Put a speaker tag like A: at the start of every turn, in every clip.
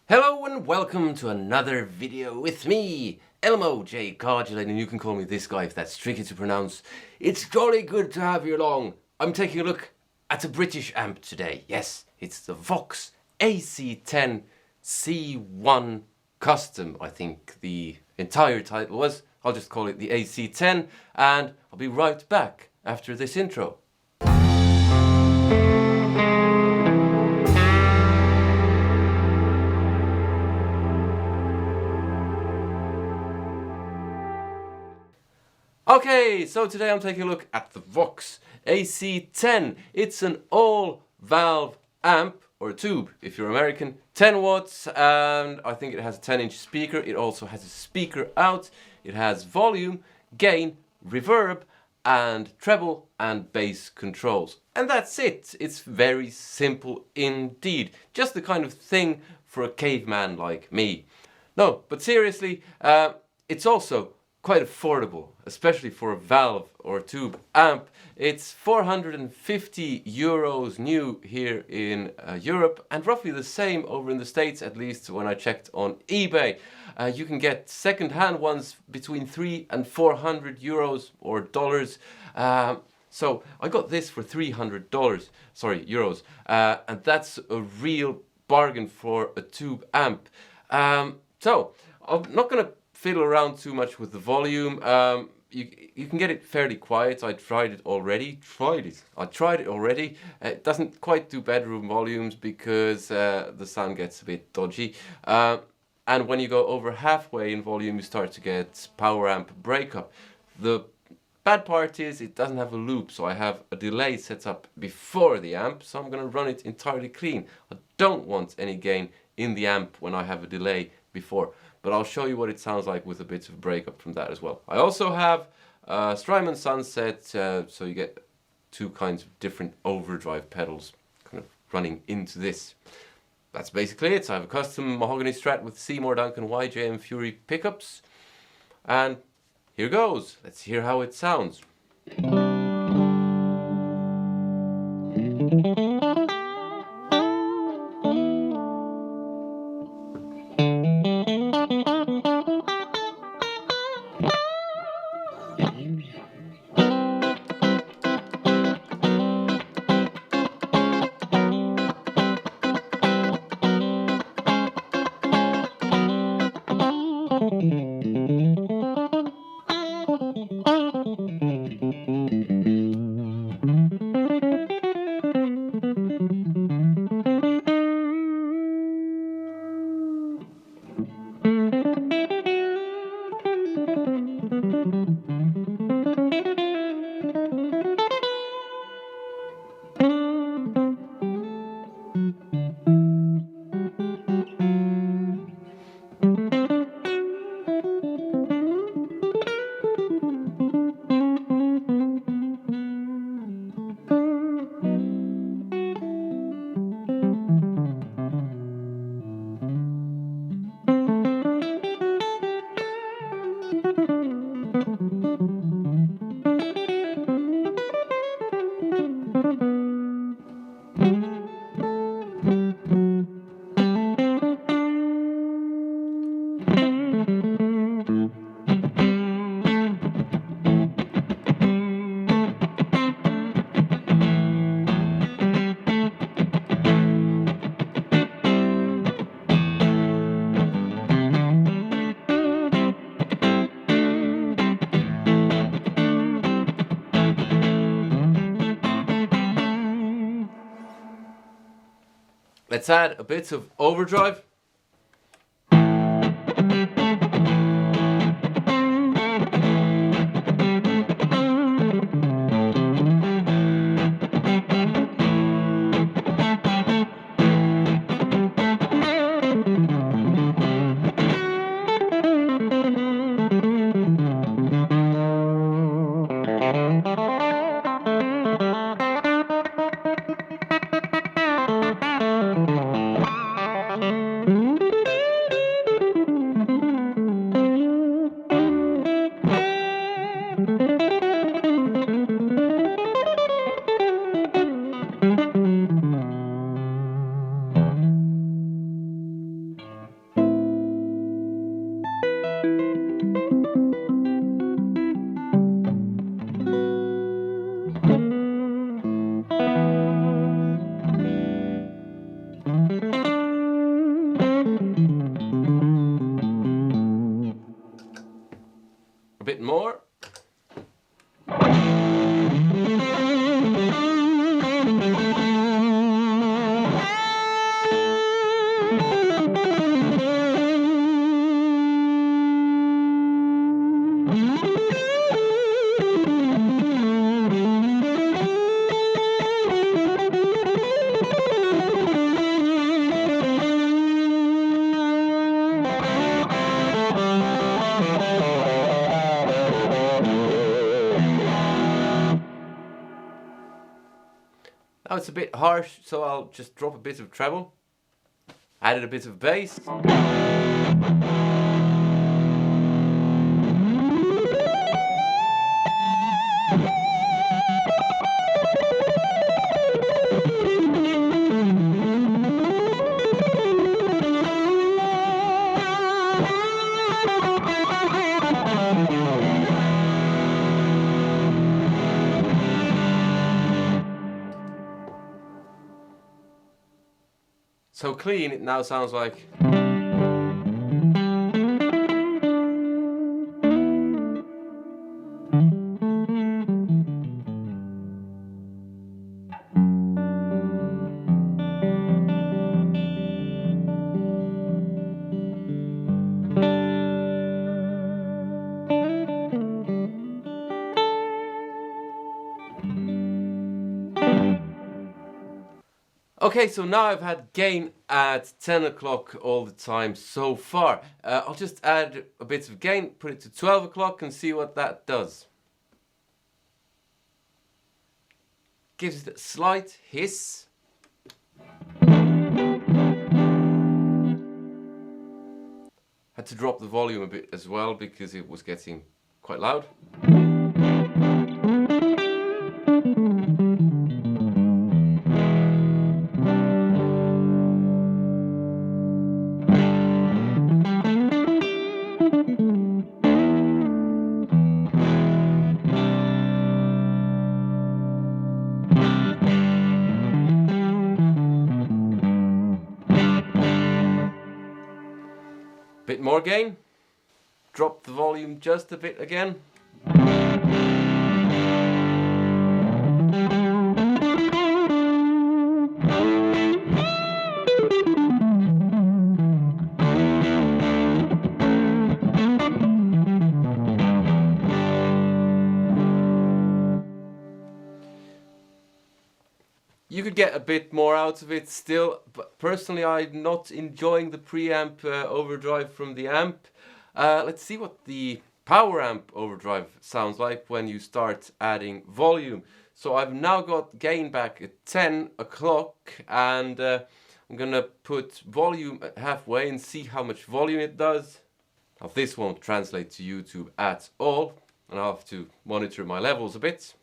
A: Hello and welcome to another video with me, Elmo J. Karjalainen, and you can call me this guy if that's tricky to pronounce. It's jolly good to have you along. I'm taking a look at a British amp today. Yes, it's the Vox AC10C1 Custom, I think the entire title was. I'll just call it the AC10, and I'll be right back after this intro. Okay, so today I'm taking a look at the Vox AC10. It's an all-valve amp, or tube if you're American, 10 watts, and I think it has a 10-inch speaker. It also has a speaker out. It has volume, gain, reverb, and treble and bass controls. And that's it. It's very simple indeed. Just the kind of thing for a caveman like me. No, but seriously, it's also quite affordable, especially for a valve or tube amp. It's 450 euros new here in Europe, and roughly the same over in the States, at least when I checked on eBay. You can get second-hand ones between 300 and 400 euros or dollars. So I got this for $300, sorry, euros, and that's a real bargain for a tube amp. So I'm not going to fiddle around too much with the volume. You can get it fairly quiet. I tried it already. It doesn't quite do bedroom volumes because the sound gets a bit dodgy. And when you go over halfway in volume, you start to get power amp breakup. The bad part is it doesn't have a loop, so I have a delay set up before the amp, so I'm going to run it entirely clean. I don't want any gain in the amp when I have a delay before, but I'll show you what it sounds like with a bit of breakup from that as well. I also have Strymon Sunset, so you get two kinds of different overdrive pedals kind of running into this. That's basically it. So I have a custom mahogany Strat with Seymour Duncan YJM Fury pickups, and here goes. Let's hear how it sounds. Let's add a bit of overdrive. Now it's a bit harsh, so I'll just drop a bit of treble. Added a bit of bass. So clean, it now sounds like. Okay, so now I've had gain at 10 o'clock all the time so far. I'll just add a bit of gain, put it to 12 o'clock and see what that does. Gives it a slight hiss. Had to drop the volume a bit as well because it was getting quite loud. Bit more gain. Drop the volume just a bit again. You could get a bit more out of it still, but personally I'm not enjoying the preamp overdrive from the amp. Let's see what the power amp overdrive sounds like when you start adding volume. So I've now got gain back at 10 o'clock and I'm gonna put volume at halfway and see how much volume it does. Now this won't translate to YouTube at all and I'll have to monitor my levels a bit.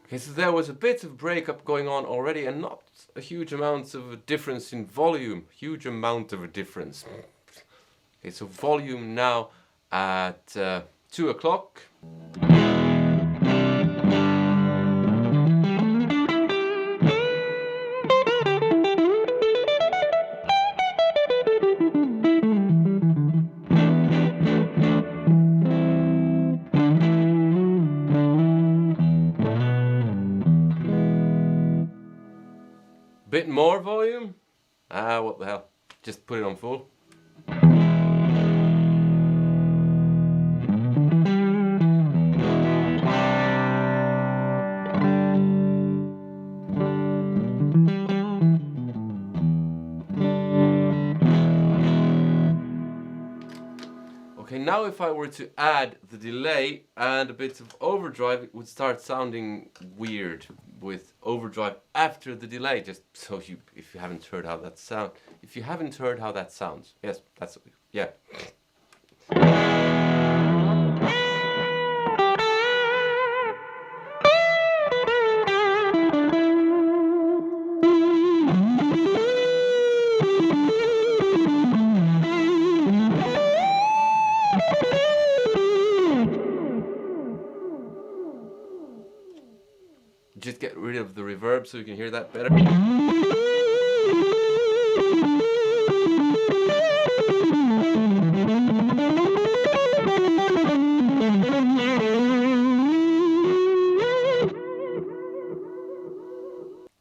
A: Okay, so there was a bit of breakup going on already and not a huge amount of a difference in volume. Huge amount of a difference. Okay, so volume now at 2 o'clock. Bit more volume? What the hell? Just put it on full. Okay, now if I were to add the delay and a bit of overdrive, it would start sounding weird with overdrive after the delay. Just so you, if you haven't heard how that sounds, yes, that's, yeah. Just get rid of the reverb so you can hear that better.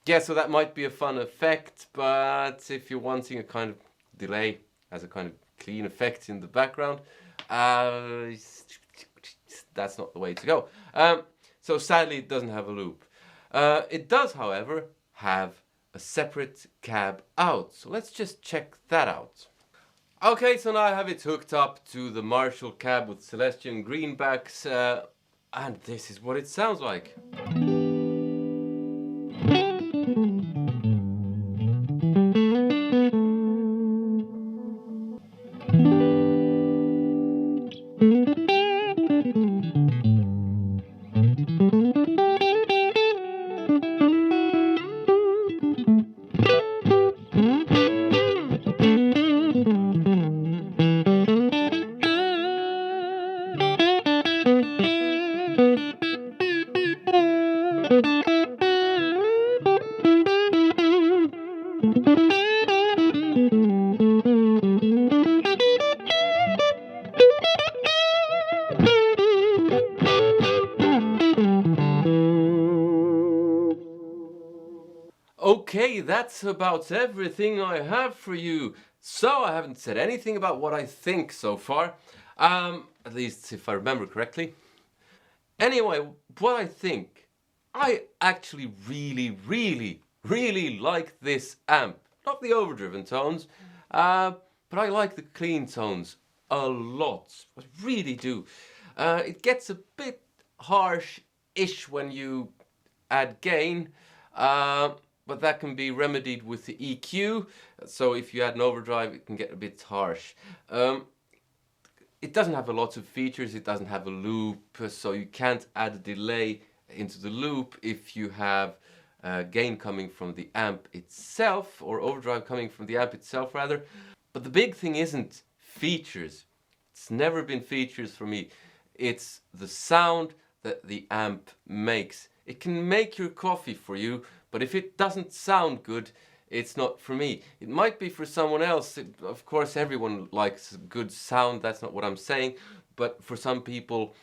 A: Yeah, so that might be a fun effect, but if you're wanting a kind of delay as a kind of clean effect in the background, that's not the way to go. So sadly it doesn't have a loop. It does, however, have a separate cab out. So let's just check that out. Okay, so now I have it hooked up to the Marshall cab with Celestion greenbacks, and this is what it sounds like. Okay, that's about everything I have for you. So I haven't said anything about what I think so far, at least if I remember correctly. Anyway, what I think, I actually really like this amp. Not the overdriven tones, but I like the clean tones a lot. I really do. It gets a bit harsh-ish when you add gain, but that can be remedied with the EQ. So if you add an overdrive, it can get a bit harsh. It doesn't have a lot of features, it doesn't have a loop, so you can't add a delay into the loop if you have gain coming from the amp itself, or overdrive coming from the amp itself rather. But the big thing isn't features. It's never been features for me. It's the sound that the amp makes. It can make your coffee for you, but if it doesn't sound good, it's not for me. It might be for someone else. Of course, everyone likes good sound. That's not what I'm saying. But for some people,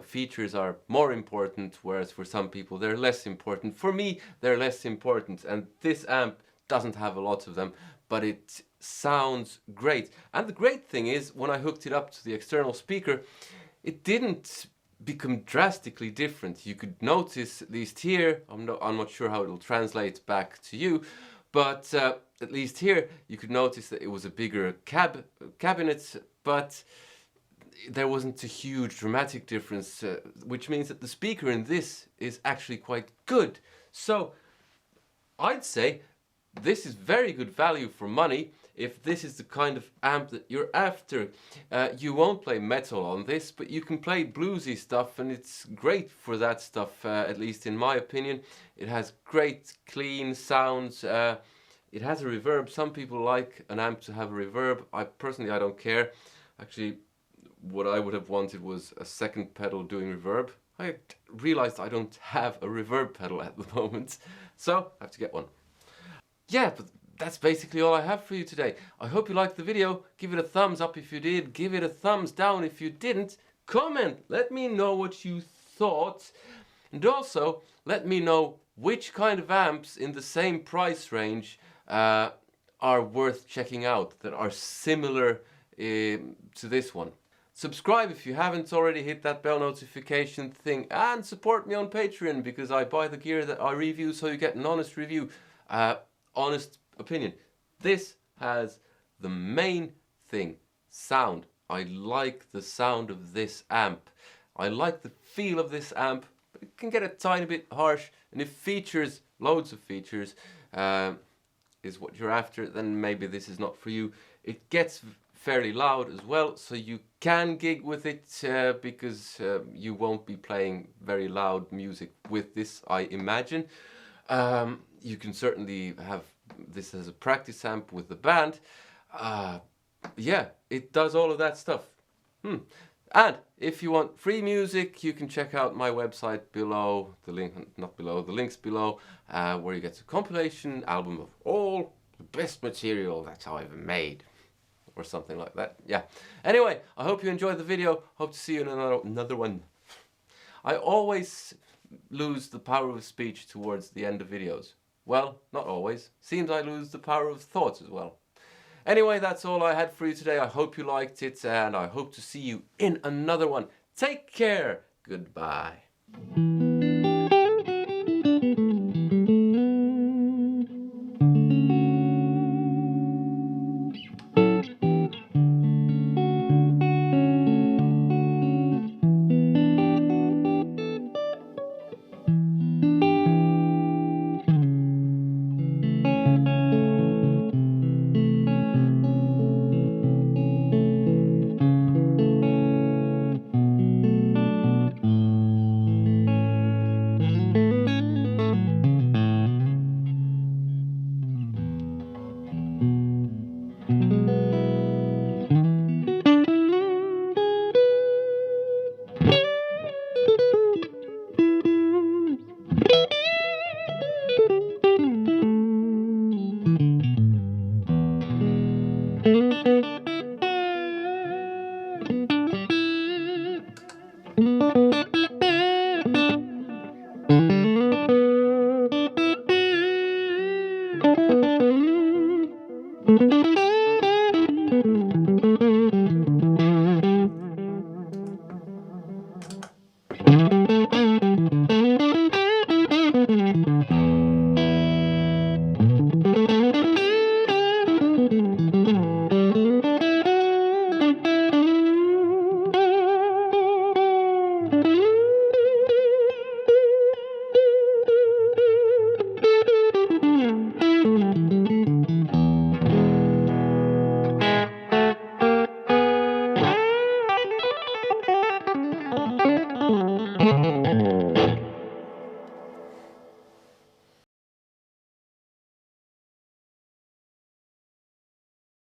A: features are more important, whereas for some people, they're less important. For me, they're less important. And this amp doesn't have a lot of them, but it sounds great. And the great thing is, when I hooked it up to the external speaker, it didn't become drastically different. You could notice, at least here, I'm not sure how it'll translate back to you, but at least here you could notice that it was a bigger cabinet, but there wasn't a huge dramatic difference, which means that the speaker in this is actually quite good. So I'd say this is very good value for money. If this is the kind of amp that you're after, you won't play metal on this, but you can play bluesy stuff, and it's great for that stuff, at least in my opinion. It has great clean sounds. It has a reverb. Some people like an amp to have a reverb. I don't care. Actually, what I would have wanted was a second pedal doing reverb. I realized I don't have a reverb pedal at the moment, so I have to get one. Yeah, but that's basically all I have for you today. I hope you liked the video. Give it a thumbs up if you did. Give it a thumbs down if you didn't. Comment. Let me know what you thought. And also, let me know which kind of amps in the same price range are worth checking out, that are similar to this one. Subscribe if you haven't already, hit that bell notification thing, and support me on Patreon, because I buy the gear that I review, so you get an honest review, honest opinion. This has the main thing, sound. I like the sound of this amp. I like the feel of this amp, but it can get a tiny bit harsh, and if features, loads of features, is what you're after, then maybe this is not for you. It gets fairly loud as well, so you can gig with it, because you won't be playing very loud music with this, I imagine. You can certainly have this as a practice amp with the band. Yeah, it does all of that stuff. And if you want free music, you can check out my website below, the links below, where you get a compilation album of all the best material that I've made, or something like that. Yeah. Anyway, I hope you enjoyed the video. Hope to see you in another one. I always lose the power of speech towards the end of videos. Well, not always. Seems I lose the power of thought as well. Anyway, that's all I had for you today. I hope you liked it, and I hope to see you in another one. Take care. Goodbye. Bye.